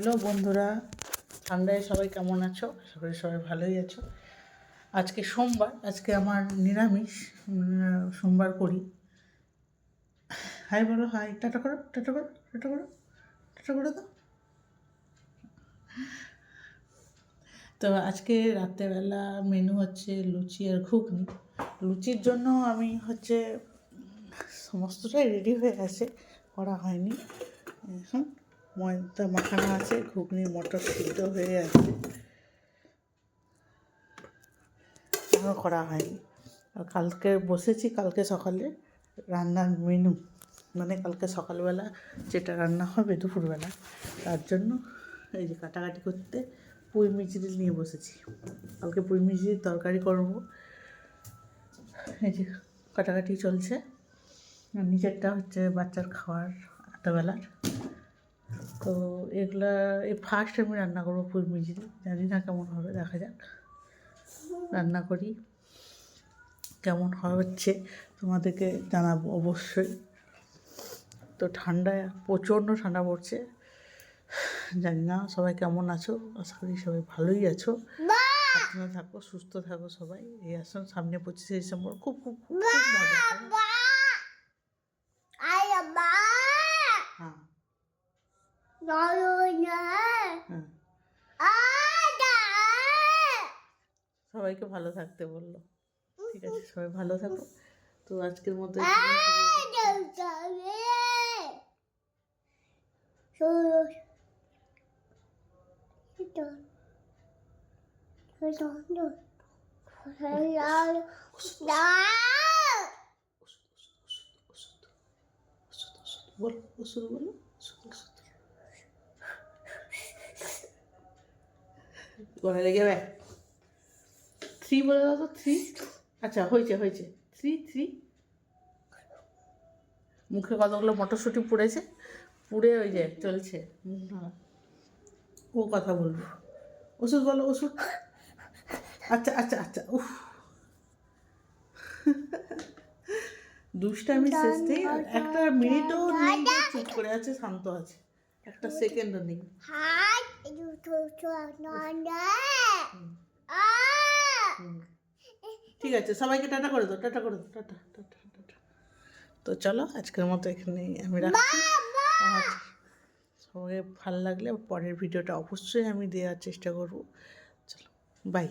Hello বন্ধুরা, ঠান্ডায় সবাই কেমন আছো? আশা করি সবাই ভালোই আছো। আজকে সোমবার, আজকে আমার নিরামিষ, সোমবার করি। হাই বলো, হাই, টাটা করো, টাটা করো, টাটা করো, টাটা করো তো। তো আজকে রাত্রেবেলা মেনু হচ্ছে লুচি আর ঘুগনি। লুচির জন্য আমি সমস্তটাই রেডি হয়ে আছে, করা হয়নি এখন। ময়দা মাখানো আছে, ঘুগনি মটর সিদ্ধ হয়ে আছে, এখনও করা হয়নি। আর কালকে বসেছি, কালকে সকালে রান্নার মেনু, মানে কালকে সকালবেলা যেটা রান্না হবে দুপুরবেলা, তার জন্য এই যে কাটাকাটি করতে পুঁই মিচড়ি নিয়ে বসেছি। কালকে পুঁই মিচড়ির তরকারি করব। এই যে কাটাকাটি চলছে। আর নিচেরটা হচ্ছে বাচ্চার খাওয়ার রাত্রেবেলার। তো এগুলা এই ফার্স্ট আমি রান্না করবো পুঁই মিচড়ি, জানি না কেমন হবে, দেখা যাক। রান্না করি, কেমন হচ্ছে তোমাদেরকে জানাবো অবশ্যই। তো ঠান্ডায় প্রচণ্ড ঠান্ডা পড়ছে, জানি না সবাই কেমন আছো, আশা করি সবাই ভালোই আছো। সাবধানে থাকো, সুস্থ থাকো সবাই। এই আসুন সামনে 25শে ডিসেম্বর, খুব খুব খুব খুব মজা করো। সবাইকে ভালো থাকতে বললো, ঠিক আছে? সবাই ভালো থাকো। তো আজকের মতো বলো, ওষুধ বলো, গলায় লেগে যাবে। 3 বলে দাও তো, 3। আচ্ছা, হয়েছে হয়েছে, 3। মুখে কতগুলো মটরশুঁটি পুড়েছে, পুড়ে ওই যে চলছে। ও কথা বলবে, ওষুধ বলো, ওষুধ। আচ্ছা আচ্ছা আচ্ছা, উফ, দুষ্টামি শেষ নেই। একটা মিনিটও নেই যে চুপ করে আছে, শান্ত আছে, একটা সেকেন্ডও নেই। ঠিক আছে, সবাইকে টাটা করে দাও, টাটা করে দাও, টাটা টাটা টাটা। তো চলো আজকের মতো এখানেই আমি রাখছি। আর সবাই ভালো লাগলে পরের ভিডিওটা অবশ্যই আমি দেওয়ার চেষ্টা করব। চলো, বাই।